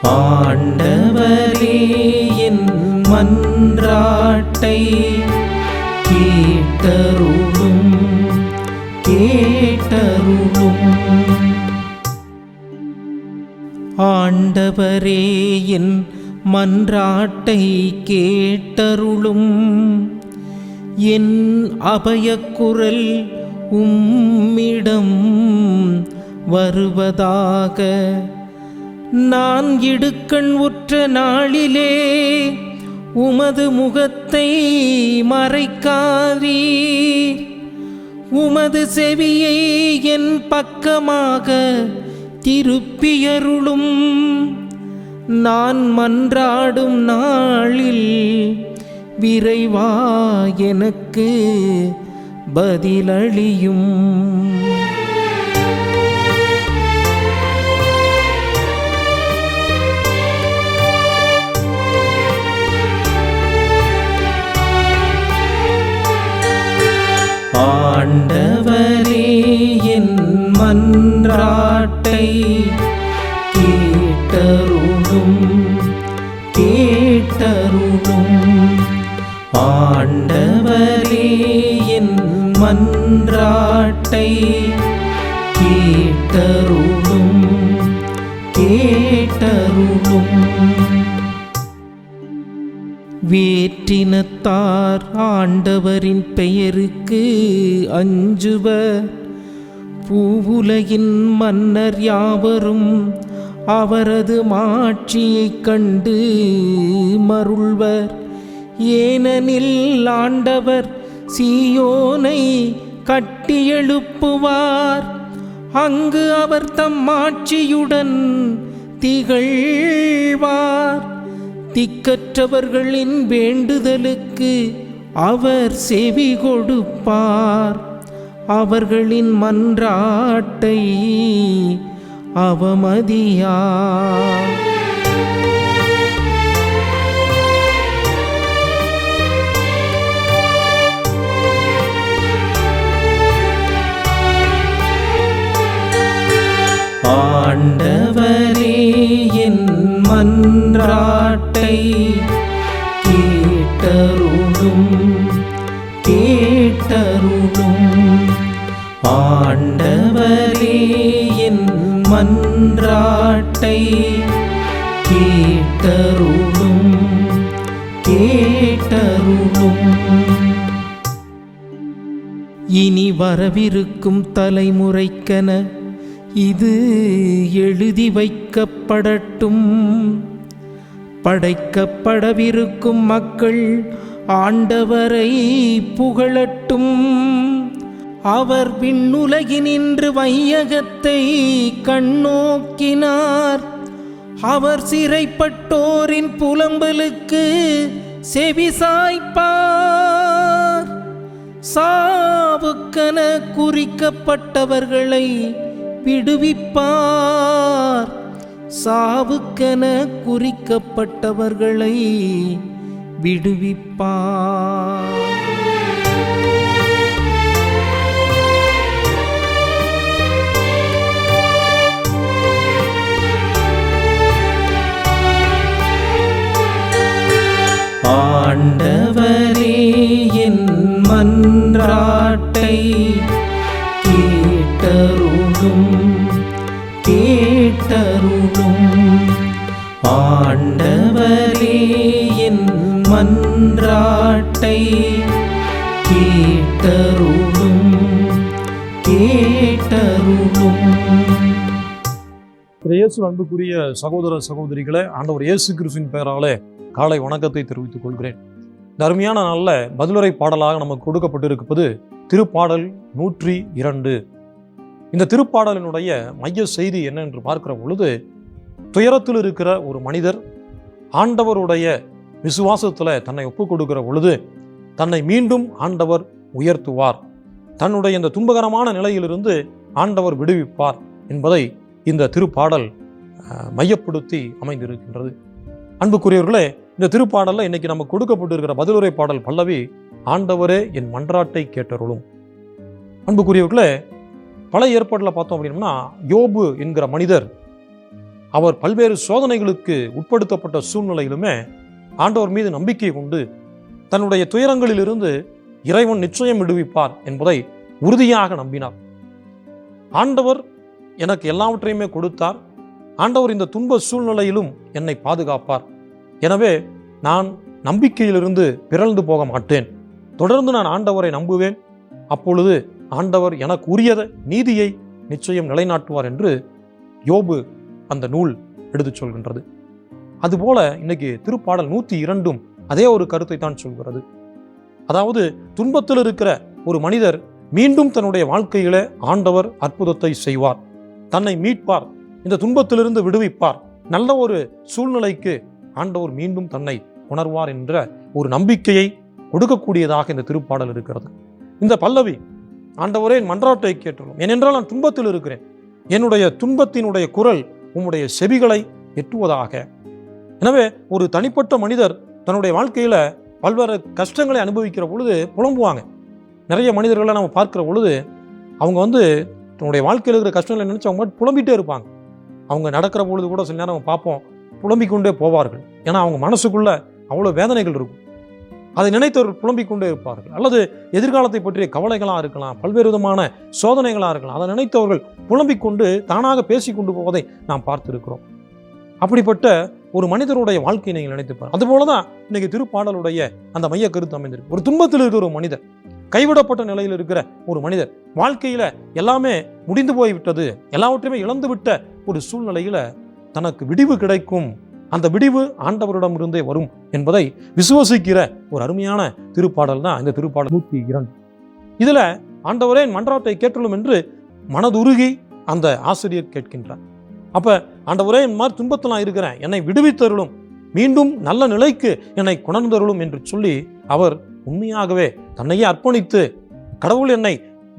ஆண்டவரே என் மன்றாட்டை கேட்டருளும் கேட்டருளும். ஆண்டவரே என் மன்றாட்டை கேட்டருளும். என் அபயக்குரல் உம்மிடம் வருவதாக. நான் இடுக்கண் உற்ற நாளிலே உமது முகத்தை மறைக்காதீர். உமது செவியை என் பக்கமாக திருப்பியருளும். நான் மன்றாடும் நாளில் விரைவா எனக்கு பதிலளியும். ஆண்டவரே என் மன்றாட்டை கேட்டருளும் கேட்டருளும். ஆண்டவரே என் மன்றாட்டை கேட்டருளும் கேட்டருளும். வேற்றினத்தார் ஆண்டவரின் பெயருக்கு அஞ்சுவர். பூவுலகின் மன்னர் யாவரும் அவரது மாட்சியைக் கண்டு மருள்வர். ஏனெனில் ஆண்டவர் சீயோனை கட்டியெழுப்புவார். அங்கு அவர் தம் மாட்சியுடன் திகழ்வார். திக்கற்றவர்களின் வேண்டுதலுக்கு அவர் செவி கொடுப்பார். அவர்களின் மன்றாட்டை அவமதியார். ஆண்டவரே என் மன்றாட்டை கேட்டருளும் கேட்டருளும். ஆண்டவரே என் மன்றாட்டை கேட்டருளும் கேட்டருளும். இனி வரவிருக்கும் தலைமுறைக்கென இது எழுதி வைக்கப்படட்டும். படைக்கப்படவிருக்கும் மக்கள் ஆண்டவரை புகழட்டும். அவர் விண்ணுலகினின்று வையகத்தை கண்ணோக்கினார். அவர் சிறைப்பட்டோரின் புலம்பலுக்கு செவிசாய்ப்பார். சாவுக்கென குறிக்கப்பட்டவர்களை விடுவிப்பார். சாவுக்கென குறிக்கப்பட்டவர்களை விடுவிப்பார். ஆண்டவரே என் மன்றாட்டை கேட்டருளும் கேட்டருளும். ஆண்டவரே என் மன்றாட்டை கேட்டருளும் கேட்டருளும். இயேசு அன்புக்குரிய சகோதர சகோதரிகளை, ஆண்டவர் இயேசு கிறிஸ்துவின் பெயராலே காலை வணக்கத்தை தெரிவித்துக் கொள்கிறேன். இந்த அருமையான நாளில் பதிலுரை பாடலாக நமக்கு கொடுக்கப்பட்டிருப்பது திருப்பாடல் 102. இந்த திருப்பாடலினுடைய மைய செய்தி என்ன என்று பார்க்கிற பொழுது, துயரத்தில் இருக்கிற ஒரு மனிதர் ஆண்டவருடைய விசுவாசத்தில் தன்னை ஒப்புக் கொடுக்கிற பொழுது தன்னை மீண்டும் ஆண்டவர் உயர்த்துவார். தன்னுடைய இந்த துன்பகரமான நிலையிலிருந்து ஆண்டவர் விடுவிப்பார் என்பதை இந்த திருப்பாடல் மையப்படுத்தி அமைந்திருக்கின்றது. அன்புக்குரியவர்களே, இந்த திருப்பாடலில் இன்னைக்கு நமக்கு கொடுக்கப்பட்டிருக்கிற பதிலுரை பாடல் பல்லவி, ஆண்டவரே என் மன்றாட்டை கேட்டருளும். அன்புக்குரியவர்களே, பழைய ஏற்பாட்டில் பார்த்தோம் அப்படின்னா யோபு என்கிற மனிதர் அவர் பல்வேறு சோதனைகளுக்கு உட்படுத்தப்பட்ட சூழ்நிலையிலுமே ஆண்டவர் மீது நம்பிக்கை கொண்டு தன்னுடைய துயரங்களிலிருந்து இறைவன் நிச்சயம் விடுவிப்பார் என்பதை உறுதியாக நம்பினார். ஆண்டவர் எனக்கு எல்லாவற்றையுமே கொடுத்தார், ஆண்டவர் இந்த துன்ப சூழ்நிலையிலும் என்னை பாதுகாப்பார், எனவே நான் நம்பிக்கையிலிருந்து பிறழ்ந்து போக மாட்டேன், தொடர்ந்து நான் ஆண்டவரை நம்புவேன், அப்பொழுது ஆண்டவர் எனக்கு உரிய நீதியை நிச்சயம் நிலைநாட்டுவார் என்று யோபு அந்த நூல் எடுத்துச் சொல்கின்றது. அதுபோல இன்னைக்கு திருப்பாடல் 102 அதே ஒரு கருத்தை தான் சொல்கிறது. அதாவது துன்பத்தில் இருக்கிற ஒரு மனிதர் மீண்டும் தன்னுடைய வாழ்க்கையில ஆண்டவர் அற்புதத்தை செய்வார், தன்னை மீட்பார், இந்த துன்பத்திலிருந்து விடுவிப்பார், நல்ல ஒரு சூழ்நிலைக்கு ஆண்டவர் மீண்டும் தன்னை உணர்வார் என்ற ஒரு நம்பிக்கையை கொடுக்கக்கூடியதாக இந்த திருப்பாடல் இருக்கிறது. இந்த பல்லவி, ஆண்டவரே என் மன்றாட்டை கேட்டுள்ளோம், ஏனென்றால் நான் துன்பத்தில் இருக்கிறேன், என்னுடைய துன்பத்தினுடைய குரல் உம்முடைய செவிகளை எட்டுவதாக. எனவே ஒரு தனிப்பட்ட மனிதர் தன்னுடைய வாழ்க்கையில பல்வேறு கஷ்டங்களை அனுபவிக்கிற பொழுது புலம்புவாங்க. நிறைய மனிதர்களை நம்ம பார்க்கிற பொழுது அவங்க தன்னுடைய வாழ்க்கையில் இருக்கிற கஷ்டங்களை நினைச்சு அவங்க புலம்பிட்டே இருப்பாங்க. அவங்க நடக்கிற பொழுது கூட சில நேரம் நம்ம பார்ப்போம், புலம்பிக் கொண்டே போவார்கள். ஏன்னா அவங்க மனசுக்குள்ள அவ்வளோ வேதனைகள் இருக்கும், அதை நினைத்தவர்கள் புலம்பிக் கொண்டே இருப்பார்கள். அல்லது எதிர்காலத்தை பற்றிய கவலைகளாக இருக்கலாம், பல்வேறு விதமான சோதனைகளாக இருக்கலாம், அதை நினைத்தவர்கள் புலம்பிக் கொண்டு தானாக பேசிக்கொண்டு போவதை நாம் பார்த்திருக்கிறோம். அப்படிப்பட்ட ஒரு மனிதருடைய வாழ்க்கையை நீங்கள் நினைத்துப்பார். அதுபோலதான் இன்னைக்கு திருப்பாடலுடைய அந்த மைய கருத்து அமைந்திருக்கு. ஒரு துன்பத்தில் இருக்கிற ஒரு மனிதர், கைவிடப்பட்ட நிலையில் இருக்கிற ஒரு மனிதர், வாழ்க்கையில எல்லாமே முடிந்து போய்விட்டது, எல்லாவற்றையுமே இழந்து விட்ட ஒரு சூழ்நிலையில தனக்கு விடிவு கிடைக்கும், அந்த விடிவு ஆண்டவரிடம் இருந்தே வரும் என்பதை விசுவசிக்கிற ஒரு அருமையான திருப்பாடல் தான் இந்த திருப்பாடல் 102. இதுல ஆண்டவரே என் மன்றாட்டை கேட்டுள்ளோம் என்று மனதுருகி அந்த ஆசிரியர் கேட்கின்றார். அப்ப ஆண்டவரே என் மாதிரி துன்பத்தில் நான் இருக்கிறேன், என்னை விடுவித்தருளும், மீண்டும் நல்ல நிலைக்கு என்னை கொணர்ந்தருளும் என்று சொல்லி அவர் உண்மையாகவே தன்னையே அர்ப்பணித்து கடவுள் என்னை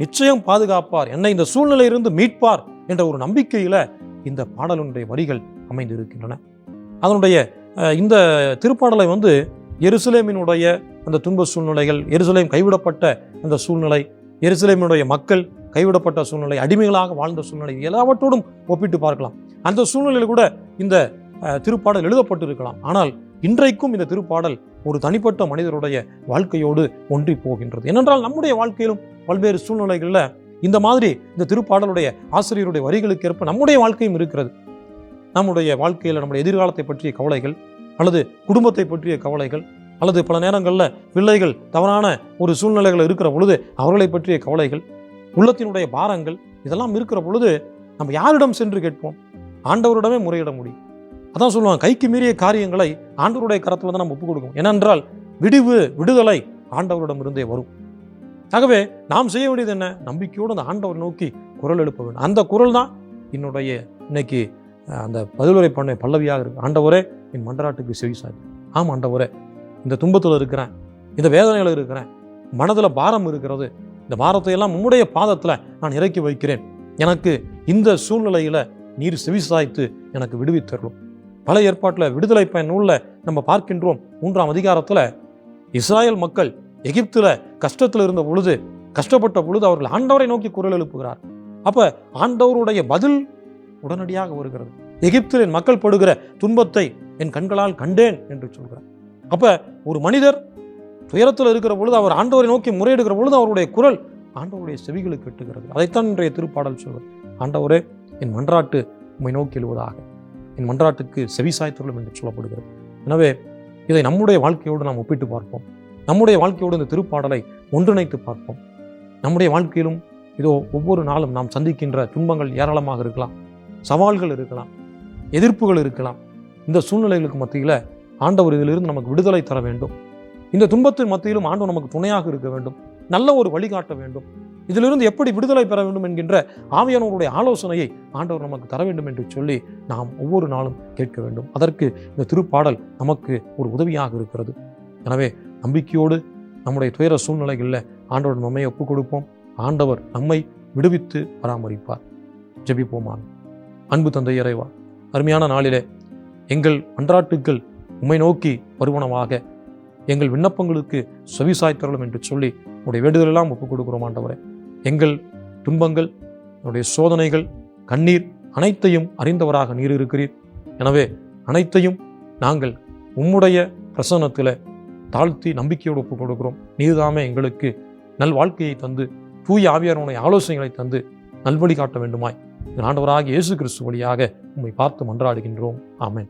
நிச்சயம் பாதுகாப்பார், என்னை இந்த சூழ்நிலையிலிருந்து மீட்பார் என்ற ஒரு நம்பிக்கையில இந்த பாடலுடைய வரிகள் அமைந்திருக்கின்றன. அதனுடைய இந்த திருப்பாடலை எருசலேமினுடைய அந்த துன்ப சூழ்நிலைகள், எருசலேம் கைவிடப்பட்ட அந்த சூழ்நிலை, எருசலேமினுடைய மக்கள் கைவிடப்பட்ட சூழ்நிலை, அடிமைகளாக வாழ்ந்த சூழ்நிலை, எல்லாவற்றோடும் ஒப்பிட்டு பார்க்கலாம். அந்த சூழ்நிலையில் கூட இந்த திருப்பாடல் எழுதப்பட்டிருக்கலாம். ஆனால் இன்றைக்கும் இந்த திருப்பாடல் ஒரு தனிப்பட்ட மனிதருடைய வாழ்க்கையோடு ஒன்றி போகின்றது. ஏனென்றால் நம்முடைய வாழ்க்கையிலும் பல்வேறு சூழ்நிலைகளில் இந்த மாதிரி இந்த திருப்பாடலுடைய ஆசிரியருடைய வரிகளுக்கு ஏற்ப நம்முடைய வாழ்க்கையும் இருக்கிறது. நம்முடைய வாழ்க்கையில் நம்முடைய எதிர்காலத்தை பற்றிய கவலைகள், அல்லது குடும்பத்தை பற்றிய கவலைகள், அல்லது பல நேரங்களில் பிள்ளைகள் தவறான ஒரு சூழ்நிலைகள் இருக்கிற பொழுது அவர்களை பற்றிய கவலைகள், உள்ளத்தினுடைய பாரங்கள், இதெல்லாம் இருக்கிற பொழுது நம்ம யாரிடம் சென்று கேட்போம்? ஆண்டவரிடமே முறையிட முடியும். அதான் சொல்லுவாங்க, கைக்கு மீறிய காரியங்களை ஆண்டவருடைய கரத்தில் தான் நம்ம ஒப்புக் கொடுக்கணும். ஏனென்றால் விடுதலை ஆண்டவரிடம் இருந்தே வரும். ஆகவே நாம் செய்ய வேண்டியது என்ன? நம்பிக்கையோடு அந்த ஆண்டவர் நோக்கி குரல் எழுப்ப வேண்டும். அந்த குரல் தான் என்னுடைய இன்னைக்கு அந்த பதிலுரை பண்ண பல்லவியாக இருக்கு. ஆண்டவரே என் மன்றாட்டுக்கு செவிசாய். ஆமாம் ஆண்டவரே, இந்த துன்பத்தில் இருக்கிறேன், இந்த வேதனையில் இருக்கிறேன், மனதில் பாரம் இருக்கிறது, இந்த பாரத்தை எல்லாம் உம்முடைய பாதத்தில் நான் இறக்கி வைக்கிறேன், எனக்கு இந்த சூழ்நிலையில் நீர் செவிசாய்த்து எனக்கு விடுவித்தரலும். பழைய ஏற்பாட்டில் விடுதலை பயன் நூலில் நம்ம பார்க்கின்றோம், 3ஆம் அதிகாரத்தில் இஸ்ராயல் மக்கள் எகிப்தில் கஷ்டத்தில் இருந்த பொழுது, கஷ்டப்பட்ட பொழுது அவர்கள் ஆண்டவரை நோக்கி குரல் எழுப்புகிறார். அப்ப ஆண்டவருடைய பதில் உடனடியாக வருகிறது. எகிப்தில் என் மக்கள் படுகிற துன்பத்தை என் கண்களால் கண்டேன் என்று சொல்கிறார். அப்ப ஒரு மனிதர் துயரத்தில் இருக்கிற பொழுது அவர் ஆண்டவரை நோக்கி முறையிடுகிற பொழுது அவருடைய குரல் ஆண்டவருடைய செவிகளுக்கு எட்டுகிறது. அதைத்தான் இன்றைய திருப்பாடல் சொல்வது. ஆண்டவரே என் மன்றாட்டு உம்மை நோக்கி எழுவதாக, என் மன்றாட்டுக்கு செவிசாய்த்துள்ளோம் என்று சொல்லப்படுகிறது. எனவே இதை நம்முடைய வாழ்க்கையோடு நாம் ஒப்பிட்டு பார்ப்போம். நம்முடைய வாழ்க்கையோடு இந்த திருப்பாடலை ஒன்றிணைத்து பார்ப்போம். நம்முடைய வாழ்க்கையிலும் இதோ ஒவ்வொரு நாளும் நாம் சந்திக்கின்ற துன்பங்கள் ஏராளமாக இருக்கலாம், சவால்கள் இருக்கலாம், எதிர்ப்புகள் இருக்கலாம். இந்த சூழ்நிலைகளுக்கு மத்தியில் ஆண்டவர் இதிலிருந்து நமக்கு விடுதலை தர வேண்டும். இந்த துன்பத்தின் மத்தியிலும் ஆண்டவர் நமக்கு துணையாக இருக்க வேண்டும், நல்ல ஒரு வழிகாட்ட வேண்டும். இதிலிருந்து எப்படி விடுதலை பெற வேண்டும் என்கின்ற ஆவியானவருடைய ஆலோசனையை ஆண்டவர் நமக்கு தர வேண்டும் என்று சொல்லி நாம் ஒவ்வொரு நாளும் கேட்க வேண்டும். அதற்கு இந்த திருப்பாடல் நமக்கு ஒரு உதவியாக இருக்கிறது. எனவே நம்பிக்கையோடு நம்முடைய துயர சூழ்நிலைகளில் ஆண்டவர் நம்மை ஒப்புக் கொடுப்போம். ஆண்டவர் நம்மை விடுவித்து பராமரிப்பார். ஜெபிப்போமாக. அன்பு தந்தை இறைவா, அருமையான நாளிலே எங்கள் மன்றாட்டுக்கள் உம்மை நோக்கி வருவனமாக, எங்கள் விண்ணப்பங்களுக்கு செவிசாய்த்தருளும் என்று சொல்லி உடைய வேண்டுதலெல்லாம் ஒப்புக் கொடுக்கிறோம். ஆண்டவரே, எங்கள் துன்பங்கள், என்னுடைய சோதனைகள், கண்ணீர் அனைத்தையும் அறிந்தவராக நீர் இருக்கிறீர். எனவே அனைத்தையும் நாங்கள் உம்முடைய பிரசன்னத்தில் தாழ்த்தி நம்பிக்கையோடு ஒப்புக் கொடுக்கிறோம். நீர்தாமே எங்களுக்கு நல் வாழ்க்கையை தந்து தூய ஆவியானவருடைய ஆலோசனைகளை தந்து நல்வழி காட்ட வேண்டுமாய் ஆண்டவராகிய இயேசு கிறிஸ்து வழியாக உம்மை பார்த்து மன்றாடுகின்றோம். ஆமென்.